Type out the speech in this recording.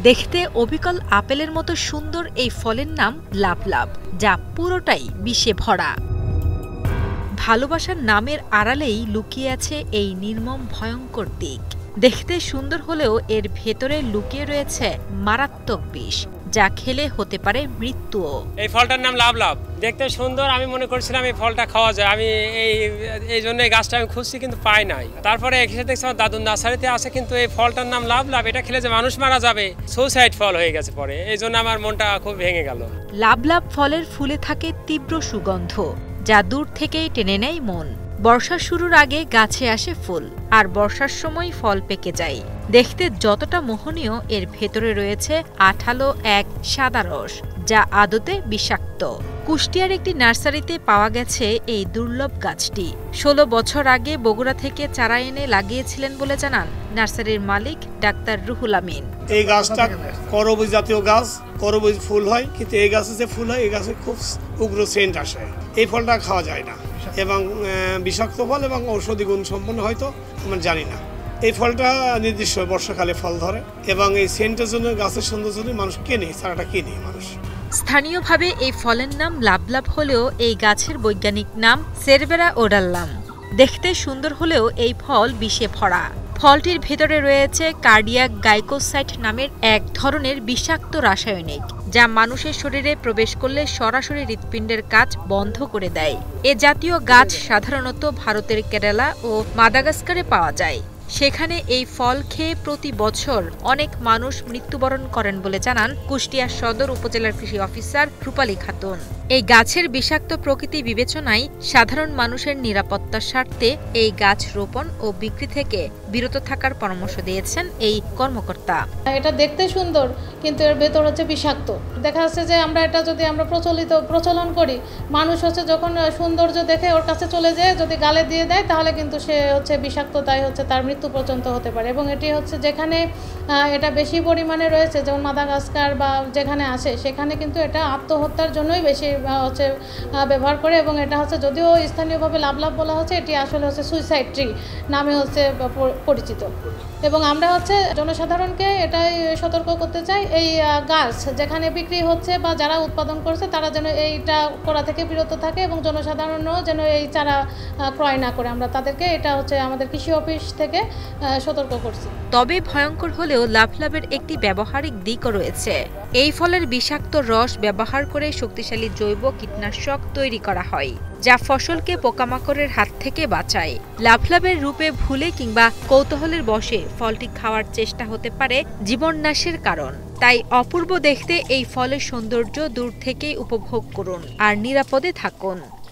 দেখতে অবিকল আপেলের মতো সুন্দর এই ফলের নাম লাভলাভ, যা পুরোটাই বিষে ভরা। ভালোবাসার নামের আড়ালেই লুকিয়ে আছে এই নির্মম ভয়ঙ্কর দিক। দেখতে সুন্দর হলেও এর ভেতরে লুকিয়ে রয়েছে মারাত্মক বিষ, যা খেলে হতে পারে মৃত্যুও। এই ফলটার নাম লাভলাভ। দেখতে সুন্দর, আমি মনে করছিলাম এই ফলটা খাওয়া যায়। আমি এই জন্য এই গাছটা আমি খুঁজছি, কিন্তু পাই নাই। তারপরে এসে দেখছি আমার দাদুর নার্সারিতে আছে, কিন্তু এই ফলটার নাম লাভলাভ। এটা খেলে যে মানুষ মারা যাবে, সুইসাইড ফল হয়ে গেছে পরে। এই জন্য আমার মনটা খুব ভেঙে গেল। লাভলাভ ফলের ফুলে থাকে তীব্র সুগন্ধ, যা দূর থেকেই টেনে নেয় মন। বর্ষা শুরুর আগে গাছে আসে ফুল, আর বর্ষার সময় ফল পেকে যায়। দেখতে যতটা মোহনীয়, এর ভেতরে রয়েছে আঠালো এক সাদা রস, যা আদতে বিষাক্ত। কুষ্টিয়ার একটি নার্সারিতে পাওয়া গেছে এই দুর্লভ গাছটি। ১৬ বছর আগে বগুড়া থেকে চারা এনে লাগিয়েছিলেন বলে জানান নার্সারির মালিক ডাক্তার রুহুল আমিন। এই গাছটা করবী জাতীয় গাছ, করবী ফুল হয়, কিন্তু এই গাছে যে ফুল হয় এই গাছে খুব উগ্র সেন্ট আসে। এই ফলটা খাওয়া যায় না এবং বিষাক্ত ফল এবং ঔষধি গুণ সম্পন্ন, হয়তো আমরা জানি না। এই ফলটা নির্দিষ্ট বর্ষাকালে ফল ধরে এবং এই সেন্টের জন্য, গাছের সৌন্দর্যের জন্য মানুষ কেনে, চারাটা কেনে মানুষ। স্থানীয়ভাবে এই ফলের নাম লাভলাভ হলেও এই গাছের বৈজ্ঞানিক নাম সেরবেরা ওডাল্লাম। দেখতে সুন্দর হলেও এই ফল বিষে ভরা। ফলটির ভেতরে রয়েছে কার্ডিয়াক গাইকোসাইট নামের এক ধরনের বিষাক্ত রাসায়নিক, যা মানুষের শরীরে প্রবেশ করলে সরাসরি হৃৎপিণ্ডের কাজ বন্ধ করে দেয়। এ জাতীয় গাছ সাধারণত ভারতের কেরালা ও মাদাগাস্কারে পাওয়া যায়। সেখানে এই ফল খেয়ে প্রতি বছর অনেক মানুষ মৃত্যুবরণ করেন বলে জানান কুষ্টিয়া সদর উপজেলার কৃষি অফিসার রূপালী খাতুন। এই গাছের বিষাক্ত প্রকৃতি বিবেচনায় সাধারণ মানুষের নিরাপত্তার স্বার্থে এই গাছ রোপণ ও বিক্রি থেকে বিরত থাকার পরামর্শ দিয়েছেন এই কর্মকর্তা। এটা দেখতে সুন্দর, কিন্তু এর ভেতর হচ্ছে বিষাক্ত। দেখা যাচ্ছে যে আমরা এটা যদি আমরা প্রচলন করি, মানুষ হচ্ছে যখন সৌন্দর্য দেখে ওর কাছে চলে যায়, যদি গালে দিয়ে দেয়, তাহলে কিন্তু সে হচ্ছে বিষাক্ততায় হচ্ছে তার মৃত্যু পর্যন্ত হতে পারে। এবং এটি হচ্ছে যেখানে এটা বেশি পরিমাণে রয়েছে, যেমন মাদাগাস্কার বা যেখানে আসে, সেখানে কিন্তু এটা আত্মহত্যার জন্যই বেশি হচ্ছে ব্যবহার করে। এবং এটা হচ্ছে যদিও স্থানীয়ভাবে লাভলাভ বলা হচ্ছে, এটি আসলে হচ্ছে সুইসাইড ট্রি নামে হচ্ছে পরিচিত। এবং আমরা হচ্ছে জনসাধারণকে এটাই সতর্ক করতে চাই, এই গাছ যেখানে বিক্রি হচ্ছে বা যারা উৎপাদন করছে, তারা যেন এইটা করা থেকে বিরত থাকে এবং জনসাধারণও যেন এই চারা ক্রয় না করে। আমরা তাদেরকে এটা হচ্ছে আমাদের কৃষি অফিস থেকে সতর্ক করছি। তবে ভয়ঙ্কর হলেও লাভলাভের একটি ব্যবহারিক দিকও রয়েছে। এই ফলের বিষাক্ত রস ব্যবহার করে শক্তিশালী জৈব কীটনাশক তৈরি করা হয়, যা ফসলকে পোকামাকড়ের হাত থেকে বাঁচায়। লাভলাভের রূপে ভুলে কিংবা কৌতূহলের বশে ফলটি খাওয়ার চেষ্টা হতে পারে জীবননাশের কারণ। তাই অপূর্ব দেখতে এই ফলের সৌন্দর্য দূর থেকেই উপভোগ করুন আর নিরাপদে থাকুন।